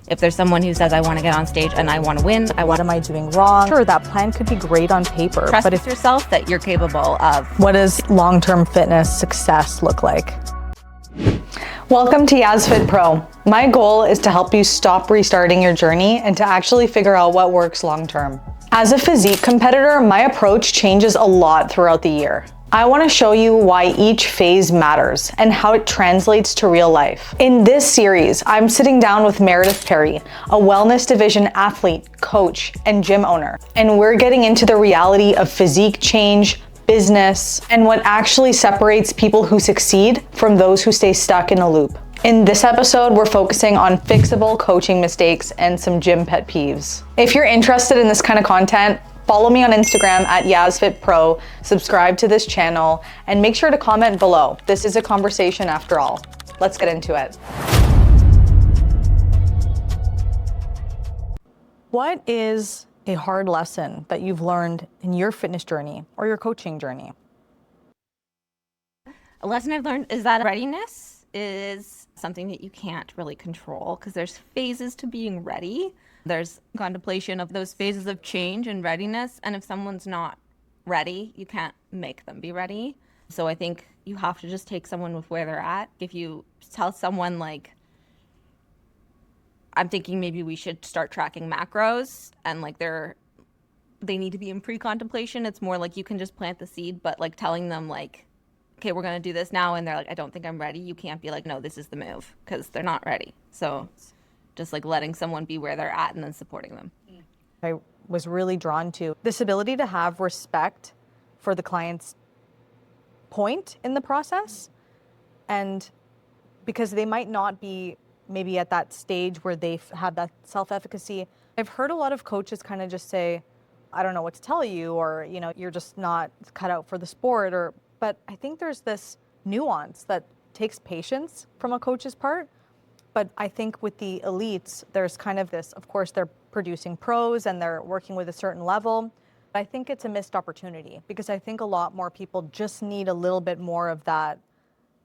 If there's someone who says, I want to get on stage and I want to win, what am I doing wrong? Sure, that plan could be great on paper, but it's yourself that you're capable of. What does long-term fitness success look like? Welcome to YasFit Pro. My goal is to help you stop restarting your journey and to actually figure out what works long-term. As a physique competitor, my approach changes a lot throughout the year. I want to show you why each phase matters and how it translates to real life. In this series, I'm sitting down with Meredith Perry, a wellness division athlete, coach, and gym owner. And we're getting into the reality of physique change, business, and what actually separates people who succeed from those who stay stuck in a loop. In this episode, we're focusing on fixable coaching mistakes and some gym pet peeves. If you're interested in this kind of content, follow me on Instagram at YasFitPro, subscribe to this channel, and make sure to comment below. This is a conversation after all. Let's get into it. What is a hard lesson that you've learned in your fitness journey or your coaching journey? A lesson I've learned is that readiness is something that you can't really control because there's phases to being ready. There's contemplation of those phases of change and readiness. And if someone's not ready, you can't make them be ready. So I think you have to just take someone with where they're at. If you tell someone like, I'm thinking maybe we should start tracking macros and like they need to be in pre-contemplation. It's more like you can just plant the seed, but like telling them like, okay, we're going to do this now. And they're like, I don't think I'm ready. You can't be like, no, this is the move because they're not ready. So just like letting someone be where they're at and then supporting them. I was really drawn to this ability to have respect for the client's point in the process. And because they might not be maybe at that stage where they've had that self-efficacy. I've heard a lot of coaches kind of just say, I don't know what to tell you, or, you know, you're just not cut out for the sport, but I think there's this nuance that takes patience from a coach's part. But I think with the elites, there's kind of this, of course, they're producing pros and they're working with a certain level. I think it's a missed opportunity because I think a lot more people just need a little bit more of that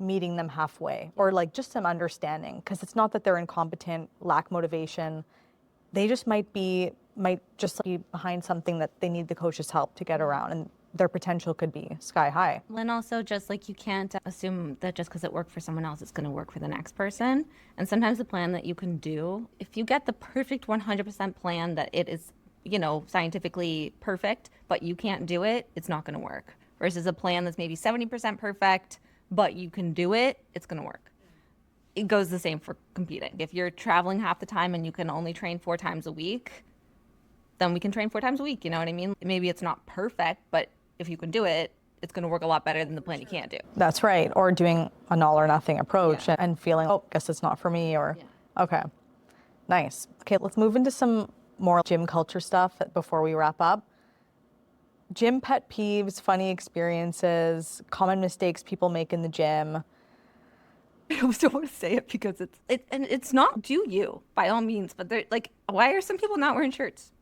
meeting them halfway or like just some understanding, because it's not that they're incompetent, lack motivation. They just might just be behind something that they need the coach's help to get around, and their potential could be sky high. And also just like you can't assume that just because it worked for someone else, it's going to work for the next person. And sometimes the plan that you can do, if you get the perfect 100% plan that it is, you know, scientifically perfect, but you can't do it, it's not going to work. Versus a plan that's maybe 70% perfect, but you can do it, it's going to work. It goes the same for competing. If you're traveling half the time and you can only train 4 times a week, then we can train 4 times a week. You know what I mean? Maybe it's not perfect, but if you can do it, it's going to work a lot better than the plan you can't do. That's right. Or doing an all or nothing approach and feeling, oh, guess it's not for me, or, okay, nice. Okay, let's move into some more gym culture stuff before we wrap up. Gym pet peeves, funny experiences, common mistakes people make in the gym. I almost don't want to say it because it's not do you by all means, but they're like, why are some people not wearing shirts?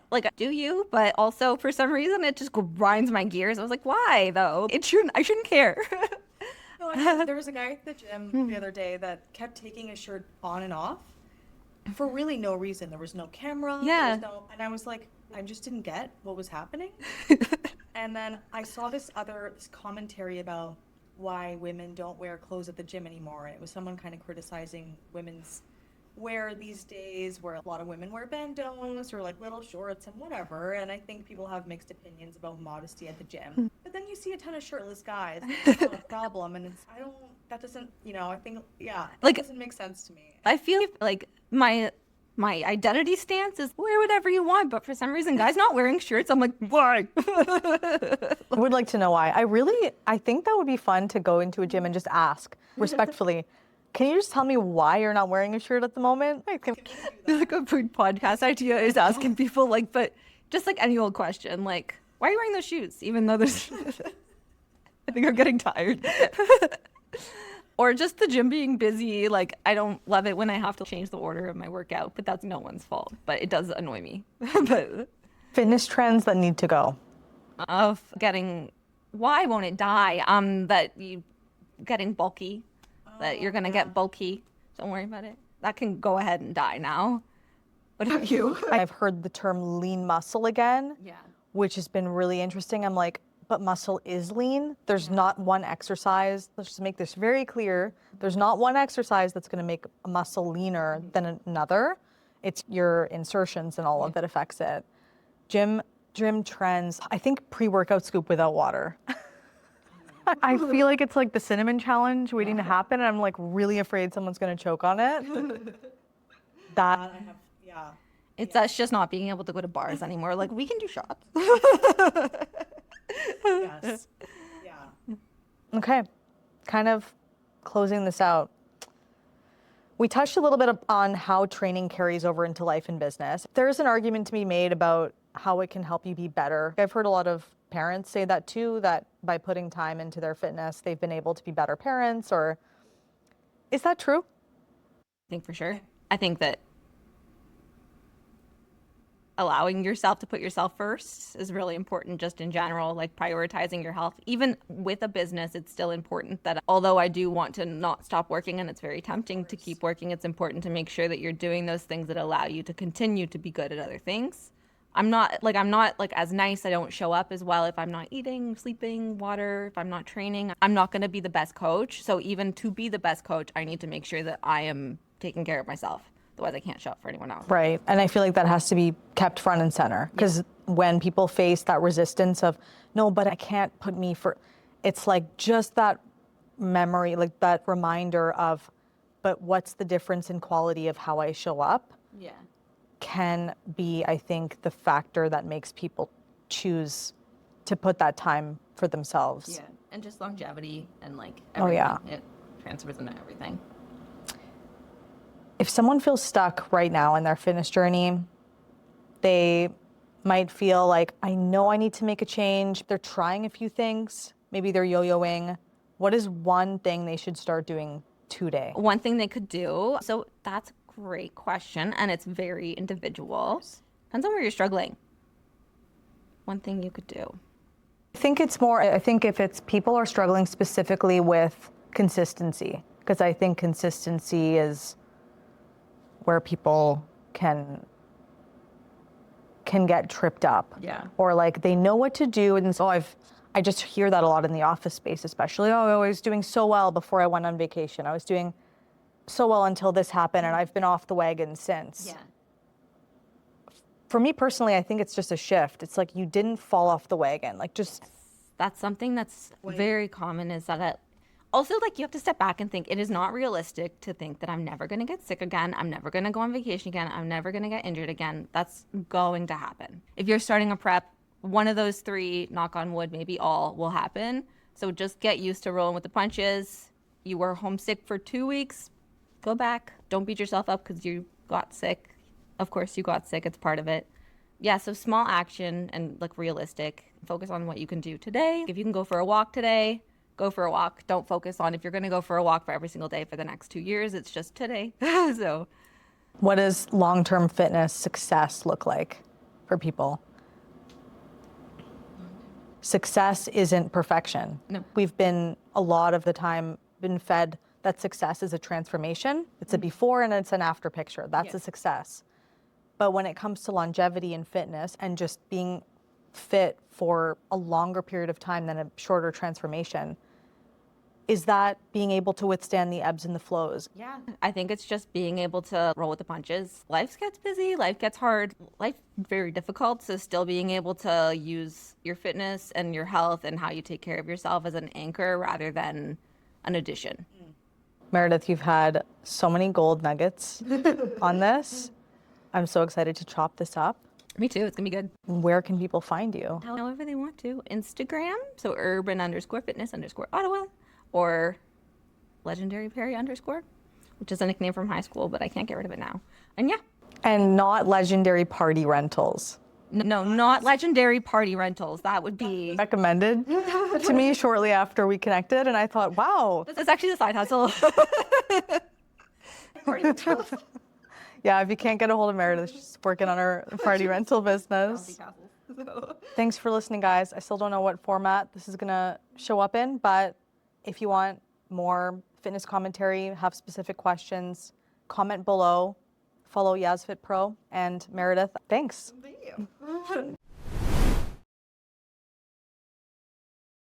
Like, do you? But also for some reason it just grinds my gears. I was like, why though? I shouldn't care. No, there was a guy at the gym the other day that kept taking his shirt on and off for really no reason. There was no camera. Yeah. And I was like, I just didn't get what was happening. And then I saw this commentary about why women don't wear clothes at the gym anymore. And it was someone kind of criticizing women's wear these days, where a lot of women wear bandos or like little shorts and whatever. And I think people have mixed opinions about modesty at the gym. But then you see a ton of shirtless guys. It's not a problem. And that doesn't, I think, that doesn't make sense to me. I feel like my identity stance is wear whatever you want, but for some reason guys not wearing shirts, I'm like, why? I would like to know why. I think that would be fun to go into a gym and just ask respectfully, can you just tell me why you're not wearing a shirt at the moment? Like a food podcast idea is asking people like, but just like any old question, like, why are you wearing those shoes? Even though there's, I think I'm getting tired. Or just the gym being busy. Like, I don't love it when I have to change the order of my workout, but that's no one's fault. But it does annoy me. But fitness trends that need to go. Of why won't it die? That you getting bulky, that you're gonna get bulky. Don't worry about it. that can go ahead and die now. What about you? I've heard the term lean muscle again, Yeah. which has been really interesting. I'm like, but muscle is lean. There's not one exercise. Let's just make this very clear. There's not one exercise that's going to make a muscle leaner than another. It's your insertions and all of that affects it. Gym trends. I think pre-workout scoop without water. I feel like it's like the cinnamon challenge waiting to happen, and I'm like really afraid someone's going to choke on it. That I have, yeah. It's us just not being able to go to bars anymore. Like, we can do shots. Yes. Yeah. Okay, kind of closing this out. We touched a little bit on how training carries over into life and business. There's an argument to be made about how it can help you be better. I've heard a lot of parents say that too, that by putting time into their fitness, they've been able to be better parents, or is that true? I think for sure. I think that allowing yourself to put yourself first is really important just in general, like prioritizing your health. Even with a business, it's still important that although I do want to not stop working and it's very tempting to keep working, it's important to make sure that you're doing those things that allow you to continue to be good at other things. I'm not like as nice. I don't show up as well if I'm not eating, sleeping, water, if I'm not training. I'm not going to be the best coach. So even to be the best coach, I need to make sure that I am taking care of myself. Otherwise, I can't show up for anyone else. Right. And I feel like that has to be kept front and center, because when people face that resistance of, no, but I can't put me for, it's like just that memory, like that reminder of, but what's the difference in quality of how I show up? Yeah. Can be, I think, the factor that makes people choose to put that time for themselves. Yeah. And just longevity and like Oh, yeah. It transfers into everything. If someone feels stuck right now in their fitness journey, they might feel like, I know I need to make a change. They're trying a few things. Maybe they're yo-yoing. What is one thing they should start doing today? One thing they could do, so that's a great question, and it's very individual. Depends on where you're struggling. One thing you could do. I think if it's people are struggling specifically with consistency, because I think consistency is where people can get tripped up. Yeah. Or like they know what to do, and so I just hear that a lot in the office space, especially. Oh, I was doing so well before I went on vacation. I was doing so well until this happened, and I've been off the wagon since. Yeah. For me personally, I think it's just a shift. It's like you didn't fall off the wagon. Like just That's something that's very common, is that also, like, you have to step back and think it is not realistic to think that I'm never going to get sick again. I'm never going to go on vacation again. I'm never going to get injured again. That's going to happen. If you're starting a prep, one of those three, knock on wood, maybe all, will happen. So just get used to rolling with the punches. You were homesick for 2 weeks, go back. Don't beat yourself up because you got sick. Of course you got sick. It's part of it. Yeah, so small action and like realistic. Focus on what you can do today. If you can go for a walk today, go for a walk. Don't focus on if you're going to go for a walk for every single day for the next 2 years. It's just today. So what does long-term fitness success look like for people? Success isn't perfection. No. We've been a lot of the time been fed that success is a transformation. It's a before and it's an after picture. That's a success. But when it comes to longevity and fitness and just being fit for a longer period of time than a shorter transformation, is that being able to withstand the ebbs and the flows? yeah, I think it's just being able to roll with the punches. Life gets busy, life gets hard, life very difficult. So still being able to use your fitness and your health and how you take care of yourself as an anchor rather than an addition. Meredith, you've had so many gold nuggets on this. I'm so excited to chop this up. Me too. It's gonna be good. Where can people find you? However they want to. Instagram, so urban_fitness_Ottawa, or Legendary Perry _, which is a nickname from high school, but I can't get rid of it now. And yeah. And not Legendary Party Rentals. No, not Legendary Party Rentals. That would be Recommended to me shortly after we connected, and I thought, wow. That's actually the side hustle. Yeah, if you can't get a hold of Meredith, she's working on her party rental business. Thanks for listening, guys. I still don't know what format this is gonna show up in, but if you want more fitness commentary, have specific questions, comment below, follow YasFit Pro, and Meredith, thanks. Thank you.